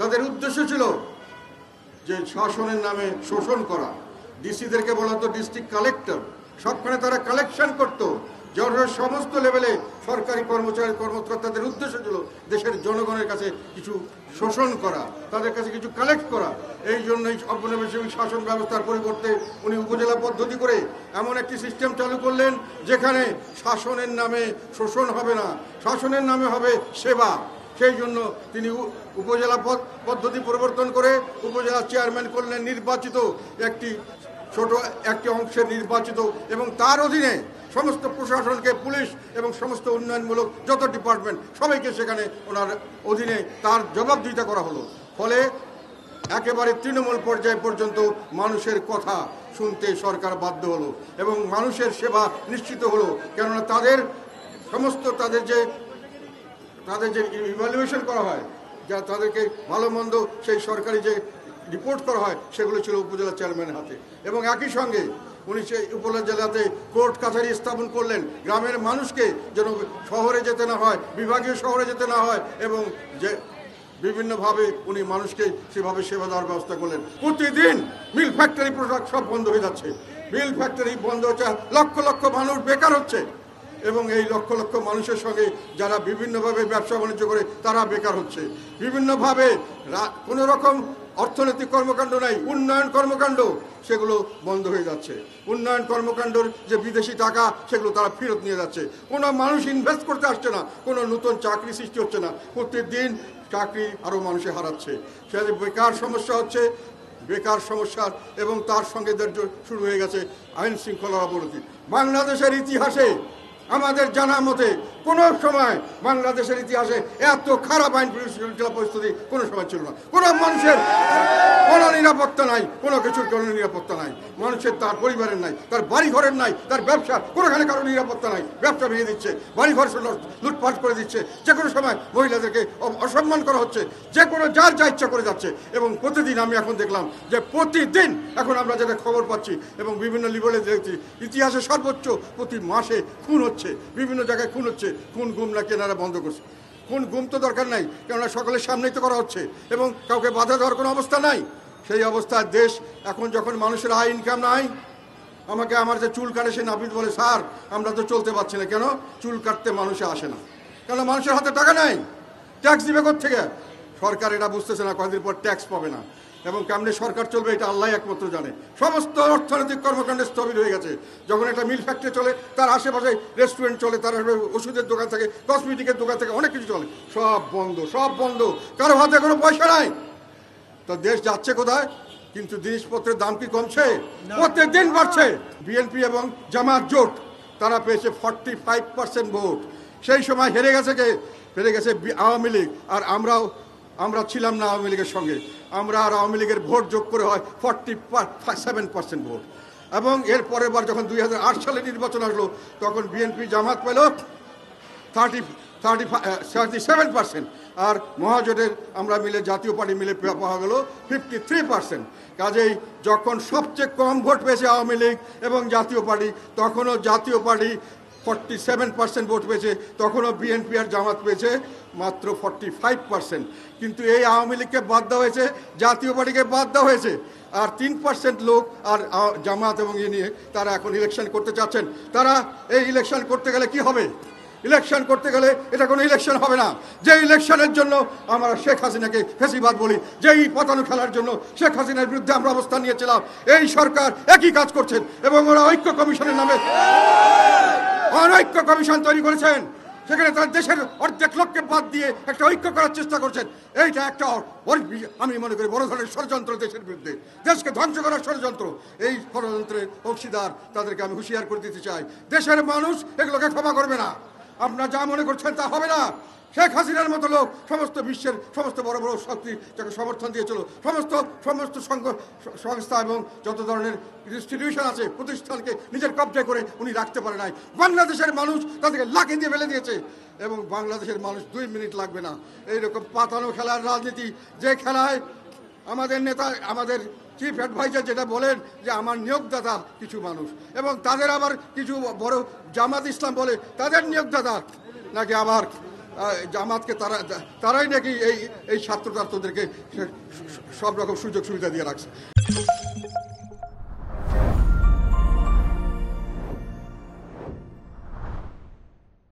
তাদের উদ্দেশ্য ছিল যে শাসনের নামে শোষণ করা। ডিসিদেরকে বলা হতো ডিস্ট্রিক্ট কালেক্টর, সবখানে তারা কালেকশন করতো। সমস্ত লেভেলে সরকারি কর্মচারী কর্মকর্তাদের উদ্দেশ্য ছিল দেশের জনগণের কাছে কিছু শোষণ করা, তাদের কাছে কিছু কালেক্ট করা। এই জন্যই ঔপনিবেশিক শাসন ব্যবস্থার পরিবর্তে উনি উপজেলা পদ্ধতি করে এমন একটি সিস্টেম চালু করলেন যেখানে শাসনের নামে শোষণ হবে না, শাসনের নামে হবে সেবা। সেই জন্য তিনি উপজেলা পদ্ধতি পরিবর্তন করে উপজেলা চেয়ারম্যান করলেন নির্বাচিত, ছোট একটি অংশের নির্বাচিত, এবং তার অধীনে সমস্ত প্রশাসনকে, পুলিশ এবং সমস্ত উন্নয়নমূলক যত ডিপার্টমেন্ট সবাইকে সেখানে ওনার অধীনে তার জবাবদিহিতা করা হলো। ফলে একেবারে তৃণমূল পর্যায় পর্যন্ত মানুষের কথা শুনতে সরকার বাধ্য হলো এবং মানুষের সেবা নিশ্চিত হলো। কেননা তাদের যে ইভ্যালুয়েশন করা হয়, যা তাদেরকে ভালো মন্দ সেই সরকারি যে রিপোর্ট করা হয় সেগুলো ছিল উপজেলা চেয়ারম্যানের হাতে। এবং একই সঙ্গে উনি সেই উপজেলাতে কোর্ট কাছারি স্থাপন করলেন, গ্রামের মানুষকে যেন শহরে যেতে না হয়, বিভাগীয় শহরে যেতে না হয়, এবং যে বিভিন্নভাবে উনি মানুষকে সেভাবে সেবা দেওয়ার ব্যবস্থা করলেন। প্রতিদিন মিল ফ্যাক্টরি প্রোডাক্ট সব বন্ধ হয়ে যাচ্ছে, মিল ফ্যাক্টরি বন্ধ হচ্ছে, লক্ষ লক্ষ মানুষ বেকার হচ্ছে, এবং এই লক্ষ লক্ষ মানুষের সঙ্গে যারা বিভিন্নভাবে ব্যবসা বাণিজ্য করে তারা বেকার হচ্ছে। বিভিন্নভাবে কোনো রকম অর্থনৈতিক কর্মকাণ্ড নাই, উন্নয়ন কর্মকাণ্ড সেগুলো বন্ধ হয়ে যাচ্ছে। উন্নয়ন কর্মকাণ্ডর যে বিদেশি টাকা সেগুলো তারা ফেরত নিয়ে যাচ্ছে। কোনো মানুষ ইনভেস্ট করতে আসছে না, কোনো নতুন চাকরি সৃষ্টি হচ্ছে না, প্রত্যেকদিন চাকরি আরও মানুষে হারাচ্ছে। সেখানে বেকার সমস্যা হচ্ছে, বেকার সমস্যা, এবং তার সঙ্গে শুরু হয়ে গেছে আইন শৃঙ্খলার অবনতি। বাংলাদেশের ইতিহাসে আমাদের জানা মতে কোনো সময় বাংলাদেশের ইতিহাসে এত খারাপ আইন শৃঙ্খলা পরিস্থিতি কোনো সময় ছিল না। কোনো মানুষের কোনো নিরাপত্তা নাই, কোনো কিছুর কোনো নিরাপত্তা নাই, মানুষের তার পরিবারের নাই, তার বাড়ি ঘরের নাই, তার ব্যবসা কোনোখানে কারো নিরাপত্তা নাই। ব্যবসা ভেঙে দিচ্ছে, বাড়ি ঘর লুটপাট করে দিচ্ছে, যে কোনো সময় মহিলাদেরকে অসম্মান করা হচ্ছে, যে কোনো যার যা ইচ্ছা করে যাচ্ছে। এবং প্রতিদিন আমি এখন দেখলাম যে প্রতিদিন এখন আমরা যেটা খবর পাচ্ছি এবং বিভিন্ন লিবারে দেখছি, ইতিহাসে সর্বোচ্চ প্রতি মাসে খুন হচ্ছে, বিভিন্ন জায়গায় খুন হচ্ছে। খুন গুম না কেনারা বন্ধ করছে। খুন গুম তো দরকার নাই, কেননা সকলের সামনেই তো করা হচ্ছে এবং কাউকে বাধা দেওয়ার কোনো অবস্থা নাই। সেই অবস্থায় দেশ এখন যখন মানুষের আয় ইনকাম নাই, আমাকে আমার যে চুল কাটে সে নাপিত বলে, স্যার আমরা তো চলতে পারছি না। কেন? চুল কাটতে মানুষে আসে না, কেন মানুষের হাতে টাকা নাই, ট্যাক্স দিবে কোত্থেকে? সরকার এটা বুঝতেছে না, কয়েকদিন পর ট্যাক্স পাবে না, এবং কেমনে সরকার চলবে এটা আল্লাহ একমাত্র জানে। সমস্ত অর্থনৈতিক কর্মকাণ্ড স্থবির হয়ে গেছে। যখন একটা মিল ফ্যাক্টরি চলে, তার আশেপাশে রেস্টুরেন্ট চলে, তার ওষুধের দোকান থাকে, কসমেটিকের দোকান থাকে, অনেক কিছু চলে, সব বন্ধ, সব বন্ধ, কারো হাতে কোনো পয়সা নাই। তো দেশ যাচ্ছে কোথায়? কিন্তু জিনিসপত্রের দাম কি কমছে? প্রত্যেক দিন বাড়ছে। বিএনপি এবং জামাত জোট তারা পেয়েছে 45% ভোট। সেই সময় হেরে গেছে কে? হেরে গেছে আওয়ামী লীগ। আর আমরা ছিলাম না আওয়ামী লীগের সঙ্গে, আমরা আর আওয়ামী লীগের ভোট যোগ করে হয় 47% ভোট। এবং এর পরের বার যখন 2008 সালে নির্বাচন আসলো, তখন বিএনপি জামাত পেল 37%, আর মহাজোটের আমরা মিলে জাতীয় পার্টি মিলে পাওয়া গেল 53%। কাজেই যখন সবচেয়ে কম ভোট পেয়েছে আওয়ামী লীগ এবং জাতীয় পার্টি, তখনও জাতীয় পার্টি 47% ভোট পেয়েছে, তখনও বিএনপি আর জামাত পেয়েছে মাত্র 45%। কিন্তু এই আওয়ামী লীগকে বাদ দেওয়া হয়েছে, জাতীয় পার্টিকে বাদ দেওয়া হয়েছে, আর 3% লোক আর জামাত এবং নিয়ে তারা এখন ইলেকশন করতে চাচ্ছেন। তারা এই ইলেকশন করতে গেলে কি হবে? ইলেকশন করতে গেলে এটা কোনো ইলেকশন হবে না। যে ইলেকশনের জন্য আমরা শেখ হাসিনাকে ফেসিবাদ বলি, যেই পতানো খেলার জন্য শেখ হাসিনার বিরুদ্ধে আমরা অবস্থান নিয়েছিলাম, এই সরকার একই কাজ করছেন এবং ওরা ঐক্য কমিশনের নামে অনৈক্য কমিশন তৈরি করেছেন। সেখানে তার দেশের অর্ধেক লোককে বাদ দিয়ে একটা ঐক্য করার চেষ্টা করছেন। এইটা একটা আমি মনে করি বড় ধরনের ষড়যন্ত্র, দেশের বিরুদ্ধে, দেশকে ধ্বংস করার ষড়যন্ত্র। এই ষড়যন্ত্রের অংশীদার তাদেরকে আমি হুঁশিয়ার করে দিতে চাই। দেশের মানুষ এগুলোকে ক্ষমা করবে না। আপনারা যা মনে করছেন তা হবে না। শেখ হাসিনার মতো লোক সমস্ত বিশ্বের সমস্ত বড় বড় শক্তি যাকে সমর্থন দিয়েছিল, সমস্ত সংস্থা এবং যত ধরনের ইনস্টিটিউশন আছে, প্রতিষ্ঠানকে নিজের কব্জায় করে উনি রাখতে পারে নাই। বাংলাদেশের মানুষ তাদেরকে লাঠি দিয়ে ফেলে দিয়েছে, এবং বাংলাদেশের মানুষ 2 মিনিট লাগবে না এইরকম পাতানো খেলার রাজনীতি, যে খেলায় আমাদের নেতা, আমাদের চিফ অ্যাডভাইজার যেটা বলেন যে আমার নিয়োগদাতা কিছু মানুষ, এবং তাদের আবার কিছু বড় জামাত ইসলাম বলে তাদের নিয়োগদাতা নাকি আবার জামাতকে তারাই নাকি এই ছাত্রদেরকে সব রকম সুযোগ সুবিধা দিয়ে রাখছে।